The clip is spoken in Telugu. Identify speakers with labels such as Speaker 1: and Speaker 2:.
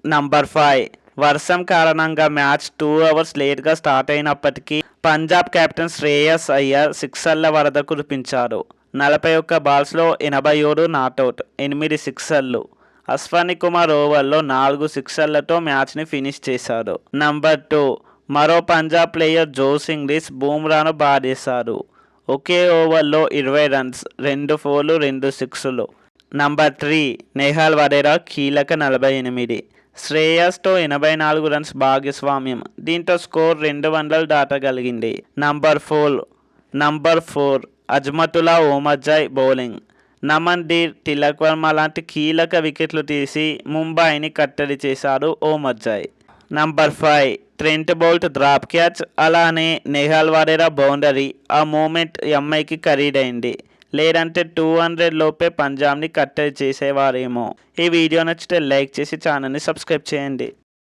Speaker 1: నంబర్ 5 వర్షం కారణంగా మ్యాచ్ 2 అవర్స్ లేట్గా స్టార్ట్ అయినప్పటికీ పంజాబ్ కెప్టెన్ శ్రేయస్ అయ్యర్ సిక్సర్ల వరద కురిపించారు. 41 బాల్స్లో 87 నాటౌట్, 8 సిక్సర్లు. అశ్వని కుమార్ ఓవర్లో 4 సిక్సర్లతో మ్యాచ్ని ఫినిష్ చేశాడు. నంబర్ 2 మరో పంజాబ్ ప్లేయర్ జోస్ ఇంగ్లీష్ బూమ్రాను బాధేశారు. ఒకే ఓవర్లో 20 రన్స్, 2 ఫోర్లు, 2 సిక్స్లు. నంబర్ 3 నెహాల్ వడేరా కీలక 48. శ్రేయస్తో 84 రన్స్ భాగస్వామ్యం. దీంతో స్కోర్ 200 దాటగలిగింది. Number 4 Azmatullah Omarzai bowling. నమన్ డీర్, తిలక్ వర్మ లాంటి కీలక వికెట్లు తీసి ముంబైని కట్టడి చేశాడు Omarzai. Number 5 Trent Boult drop catch. అలానే నెహాల్ వడేరా బౌండరీ. ఆ మూమెంట్ ఎంఐకి ఖరీదైంది. లేదంటే 200 లోపే పంజాబ్ని కట్టడి చేసేవారేమో. ఈ వీడియో నచ్చితే లైక్ చేసి ఛానల్ని సబ్స్క్రైబ్ చేయండి.